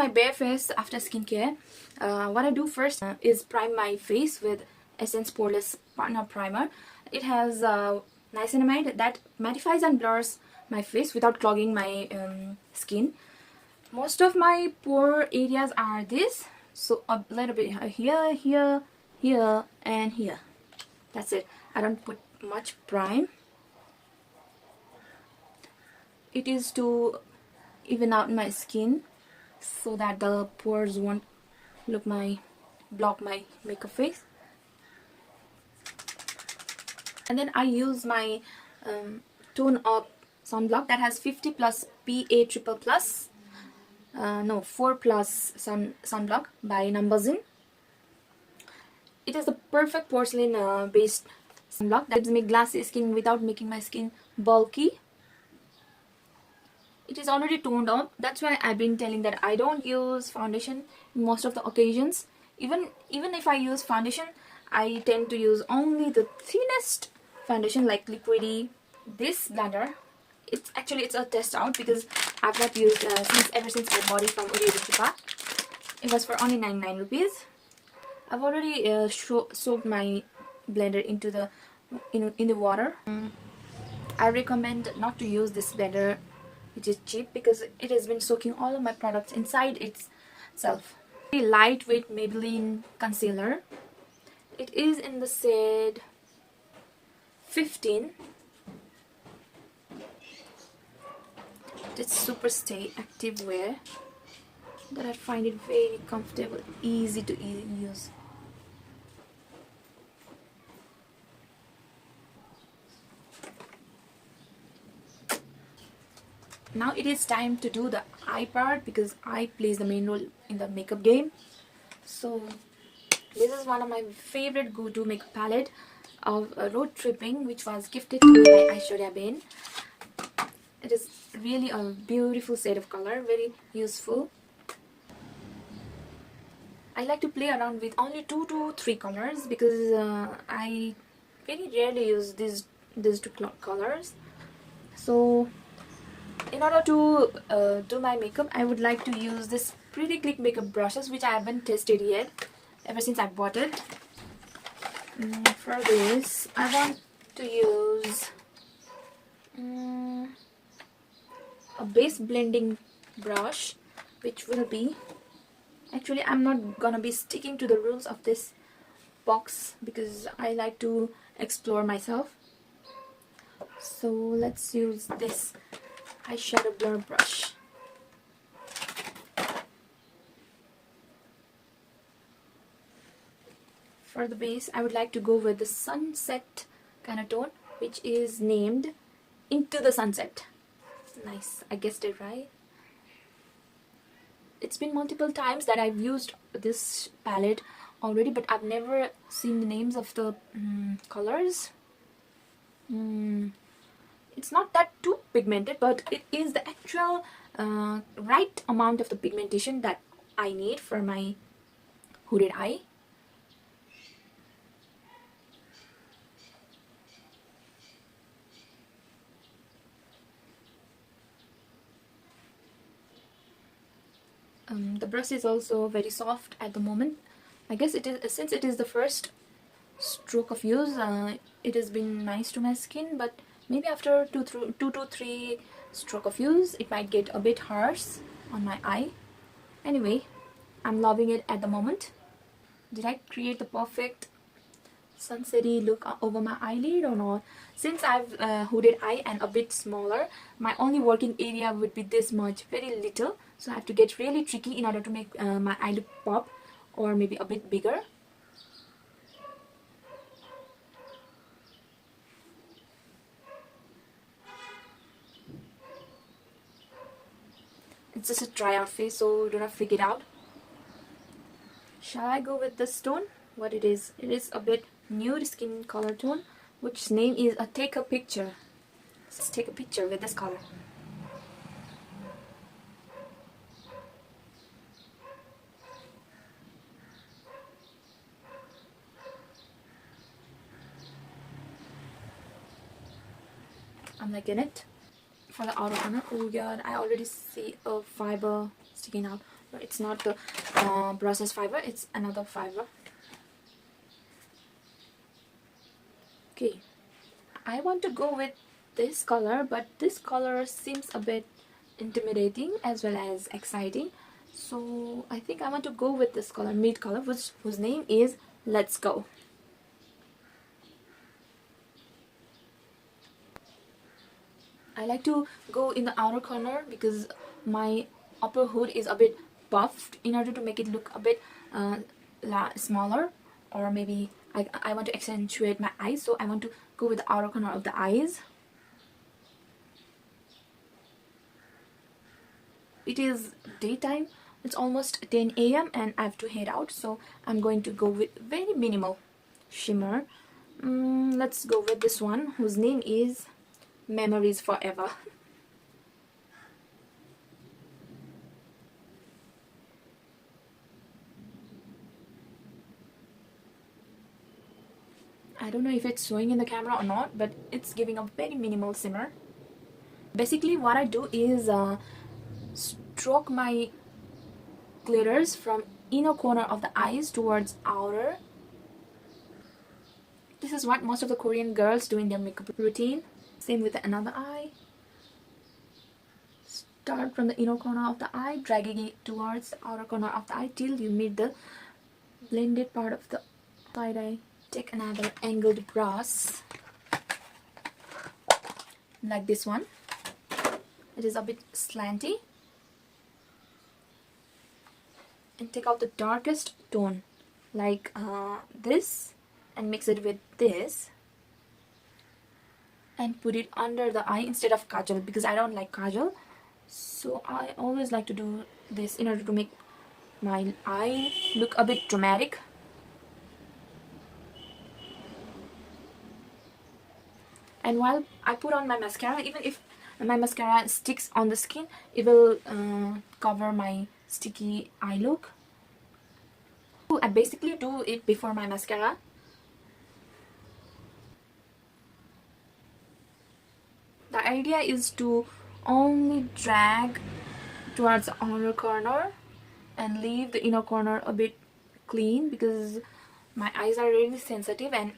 my bare face after skincare, what I do first is prime my face with Essence Poreless Partner Primer. It has niacinamide that mattifies and blurs my face without clogging my skin. Most of my pore areas are this, so a little bit here, here, here, and here. That's it. I don't put much prime. It is to even out my skin so that the pores won't block my makeup face. And then I use my Tone Up sunblock that has 50 plus PA triple plus. No, 4 plus sunblock by Numbuzin. It is the perfect porcelain based sunblock that gives me glassy skin without making my skin bulky. It is already toned up. That's why I've been telling that I don't use foundation in most of the occasions. Even if I use foundation, I tend to use only the thinnest foundation like Liquidy. This blender, it's a test out because I've not used ever since I bought it from Uriruchipa. It was for only 99 rupees. I've already soaked my blender into the in the water. I recommend not to use this blender which is cheap because it has been soaking all of my products inside itself. Very lightweight Maybelline concealer. It is in the shade 15. It's super stay active wear that I find it very comfortable, easy to use. Now it is time to do the eye part because eye plays the main role in the makeup game. So this is one of my favorite go-to makeup palette of Road Tripping, which was gifted to me by Aishwarya Bain. It is really a beautiful shade of color, very useful. I like to play around with only 2 to 3 colors because I very rarely use these two colors. So in order to do my makeup, I would like to use this Pretty Click makeup brushes, which I haven't tested yet ever since I bought it. For this, I want to use a base blending brush, which will be... Actually, I'm not gonna be sticking to the rules of this box because I like to explore myself. So let's use this eyeshadow blur brush. For the base, I would like to go with the sunset kind of tone, which is named Into the Sunset. Nice, I guessed it right. It's been multiple times that I've used this palette already, but I've never seen the names of the colors. It's not that too pigmented, but it is the actual right amount of the pigmentation that I need for my hooded eye. The brush is also very soft at the moment. I guess it is, since it is the first stroke of use, it has been nice to my skin, but maybe after 2 to 3 stroke of use, it might get a bit harsh on my eye. Anyway, I'm loving it at the moment. Did I create the perfect sunsetty look over my eyelid or not? Since I've hooded eye and a bit smaller, my only working area would be this much, very little. So I have to get really tricky in order to make my eyelid pop or maybe a bit bigger. It's just a try out face, so do not freak it out. Shall I go with this tone? What it is? It is a bit nude skin color tone, which name is a Take a Picture. Let's take a picture with this color. I'm liking it. For the outer corner, oh god, I already see a fiber sticking out. It's not the processed fiber, it's another fiber. Okay, I want to go with this color, but this color seems a bit intimidating as well as exciting, so I think I want to go with this color, mid color, whose name is Let's Go. I like to go in the outer corner because my upper hood is a bit puffed, in order to make it look a bit smaller, or maybe I want to accentuate my eyes, so I want to go with the outer corner of the eyes. It is daytime, it's almost 10 a.m. and I have to head out, so I'm going to go with very minimal shimmer. Let's go with this one, whose name is Memories Forever. I don't know if it's showing in the camera or not, but it's giving a very minimal shimmer. Basically what I do is stroke my glitters from inner corner of the eyes towards outer. This is what most of the Korean girls do in their makeup routine. Same with another eye. Start from the inner corner of the eye, dragging it towards the outer corner of the eye till you meet the blended part of the side eye. Take another angled brush like this one. It is a bit slanty, and take out the darkest tone like this and mix it with this and put it under the eye instead of kajal, because I don't like kajal, so I always like to do this in order to make my eye look a bit dramatic. And while I put on my mascara, even if my mascara sticks on the skin, it will cover my sticky eye look. I basically do it before my mascara. The idea is to only drag towards the outer corner and leave the inner corner a bit clean, because my eyes are really sensitive, and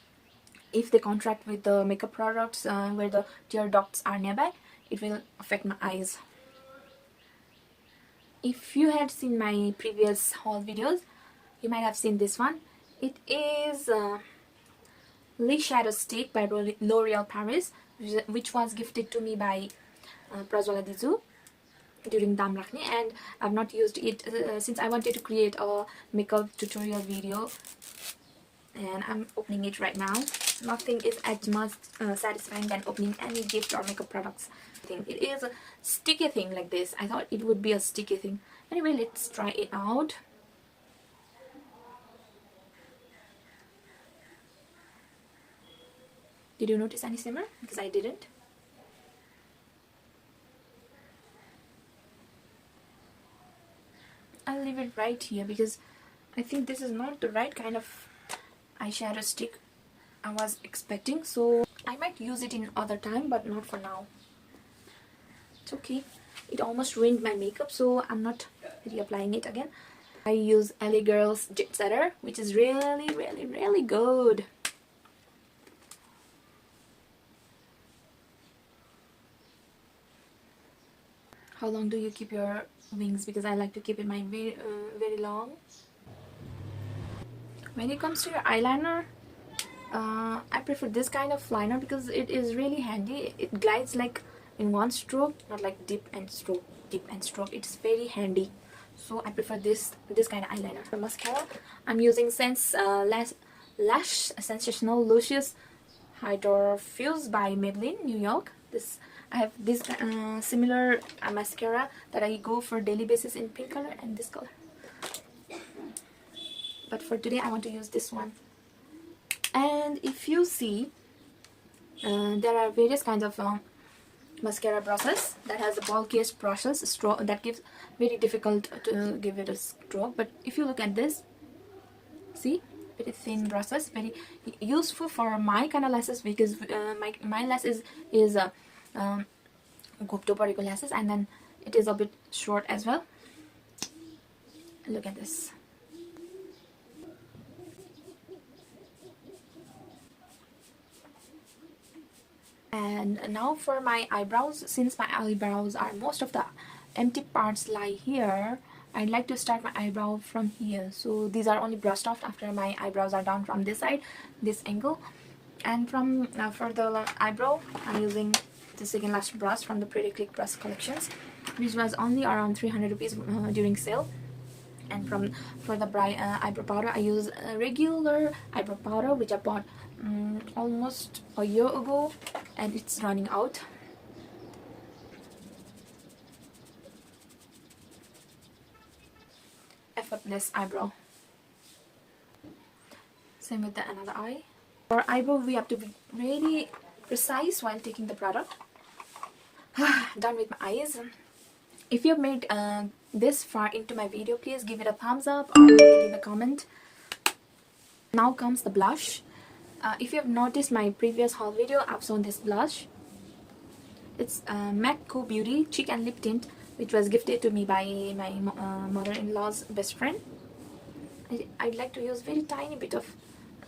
if they contract with the makeup products where the tear ducts are nearby, it will affect my eyes. If you had seen my previous haul videos, you might have seen this one. It is Lash Shadow Stick by L'Oreal Paris, which was gifted to me by Prajwala Dizu during Dam Rakhne, and I've not used it since I wanted to create a makeup tutorial video, and I'm opening it right now. Nothing is as much satisfying than opening any gift or makeup products. It is a sticky thing like this. I thought it would be a sticky thing. Anyway, let's try it out. Did you notice any shimmer? Because I didn't. I'll leave it right here because I think this is not the right kind of eyeshadow stick I was expecting, so I might use it in other time, but not for now. It's okay. It almost ruined my makeup, so I'm not reapplying it again. I use LA Girls Jet Setter, which is really good. How long do you keep your wings? Because I like to keep it mine very long. When it comes to your eyeliner, I prefer this kind of liner because it is really handy. It glides like in one stroke, not like dip and stroke, dip and stroke. It's very handy, so I prefer this kind of eyeliner. For mascara, I'm using Sense Lash Sensational Luscious Hydrofuse by Maybelline, New York. I have this similar mascara that I go for daily basis in pink color and this color. But for today, I want to use this one. And if you see, there are various kinds of mascara brushes that has the bulkiest brushes that gives very difficult to give it a stroke. But if you look at this, see, very thin brushes, very useful for my kind of lashes, because my lash is gupto pareko lashes, and then it is a bit short as well. Look at this. And now for my eyebrows. Since my eyebrows are most of the empty parts lie here, I'd like to start my eyebrow from here. So these are only brushed off after my eyebrows are done from this side, this angle. And from for the eyebrow, I'm using the second last brush from the Pretty Click brush collections, which was only around 300 rupees during sale. And for the eyebrow powder, I use a regular eyebrow powder which I bought almost a year ago, and it's running out. Effortless eyebrow. Same with the another eye. For eyebrow, we have to be really precise while taking the product. Done with my eyes. If you have made this far into my video, please give it a thumbs up or leave a comment. Now comes the blush. If you have noticed my previous haul video, I've shown this blush. It's MAC Co Beauty Cheek and Lip Tint, which was gifted to me by my mother-in-law's best friend. I'd like to use very tiny bit of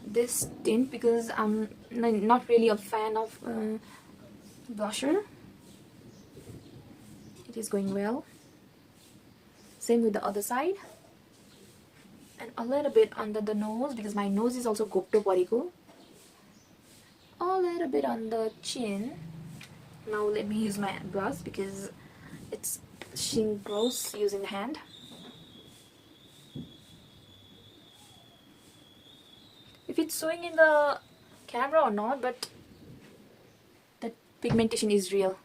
this tint because I'm not really a fan of blusher. It is going well. Same with the other side. And a little bit under the nose because my nose is also gopto pariko. A little bit on the chin. Now let me use my brush because it's sheen gross using the hand. If it's showing in the camera or not, but the pigmentation is real.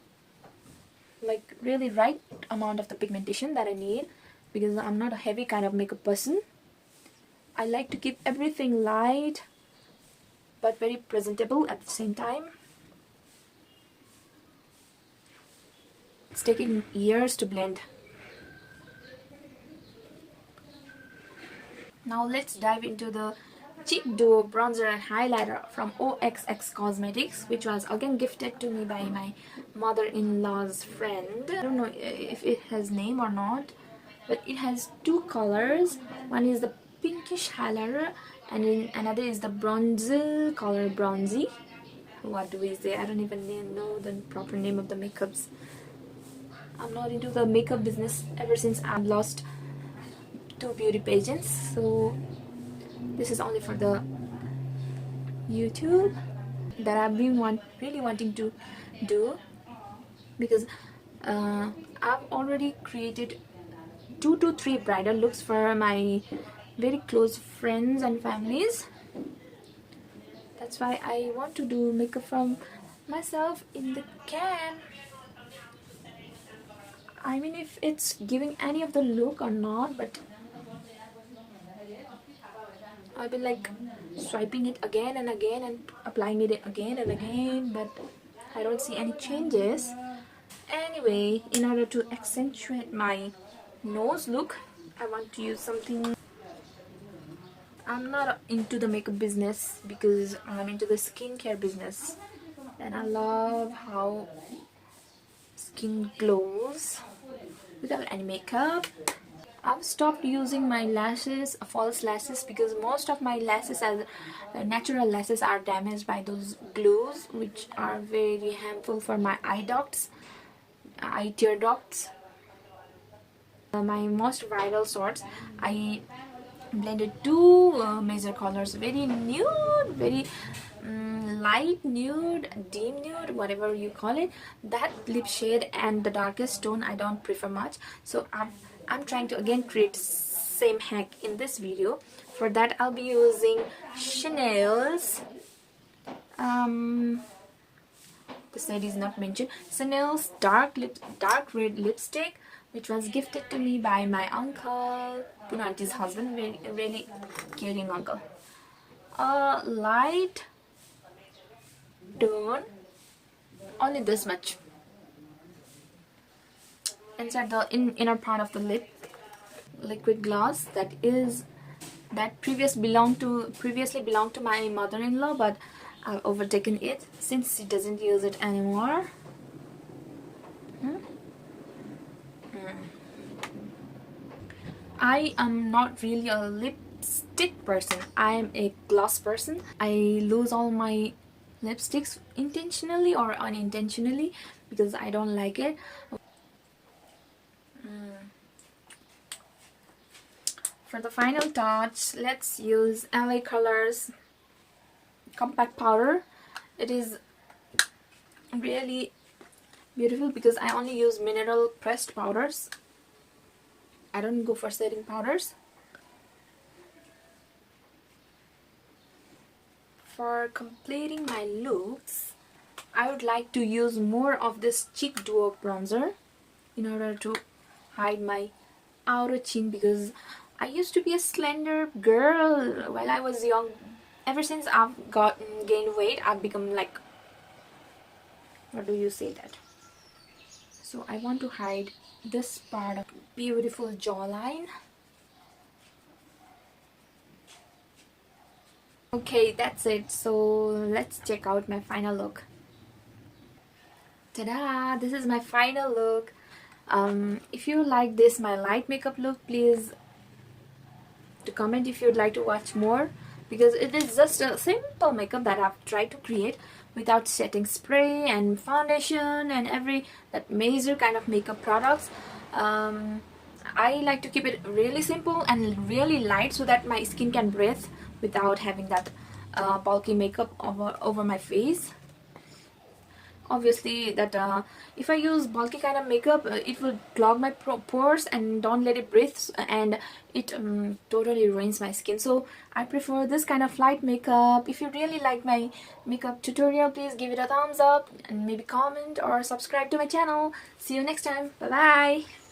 Like really right amount of the pigmentation that I need, because I'm not a heavy kind of makeup person. I like to keep everything light but very presentable at the same time. It's taking years to blend. Now let's dive into the Cheek Duo Bronzer and Highlighter from OXX Cosmetics, which was again gifted to me by my mother-in-law's friend. I don't know if it has name or not, but it has two colors. One is the pinkish highlighter and then another is the bronze color, bronzy. What do we say? I don't even know the proper name of the makeups. I'm not into the makeup business ever since I've lost 2 beauty pageants, so this is only for the YouTube that I've been really wanting to do, because I've already created 2 to 3 bridal looks for my very close friends and families. That's why I want to do makeup from myself in the can. I mean, if it's giving any of the look or not, but I've been like swiping it again and again and applying it again and again, but I don't see any changes. Anyway, in order to accentuate my nose look, I want to use something. I'm not into the makeup business because I'm into the skincare business, and I love how skin glows without any makeup. I've stopped using my lashes, false lashes, because most of my lashes, natural lashes, are damaged by those glues, which are very harmful for my eye ducts, eye tear ducts. My most viral sorts, I blended 2 major colors, very nude, very light nude, dim nude, whatever you call it. That lip shade and the darkest tone I don't prefer much, so I'm trying to again create same hack in this video. For that I'll be using Chanel's the side is not mentioned, Chanel's dark red lipstick, which was gifted to me by my uncle, Punanti's husband, really caring uncle. A light tone, only this much, inside the inner part of the lip, liquid gloss that previously belonged to my mother-in-law, but I've overtaken it since she doesn't use it anymore. I am not really a lipstick person. I am a gloss person. I lose all my lipsticks intentionally or unintentionally because I don't like it. For the final touch, let's use LA Colors compact powder. It is really beautiful because I only use mineral pressed powders. I don't go for setting powders. For completing my looks, I would like to use more of this cheek duo bronzer in order to hide my outer chin, because I used to be a slender girl while I was young. Ever since I've gained weight, I've become like, what do you say that? So I want to hide this part of beautiful jawline. Okay, that's it. So let's check out my final look. Ta-da! This is my final look. If you like this, my light makeup look, please to comment if you'd like to watch more, because it is just a simple makeup that I've tried to create without setting spray and foundation and every that major kind of makeup products. I like to keep it really simple and really light so that my skin can breathe without having that bulky makeup over my face. Obviously that if I use bulky kind of makeup, it will clog my pores and don't let it breathe, and it totally ruins my skin. So I prefer this kind of light makeup. If you really like my makeup tutorial, please give it a thumbs up and maybe comment or subscribe to my channel. See you next time. Bye bye.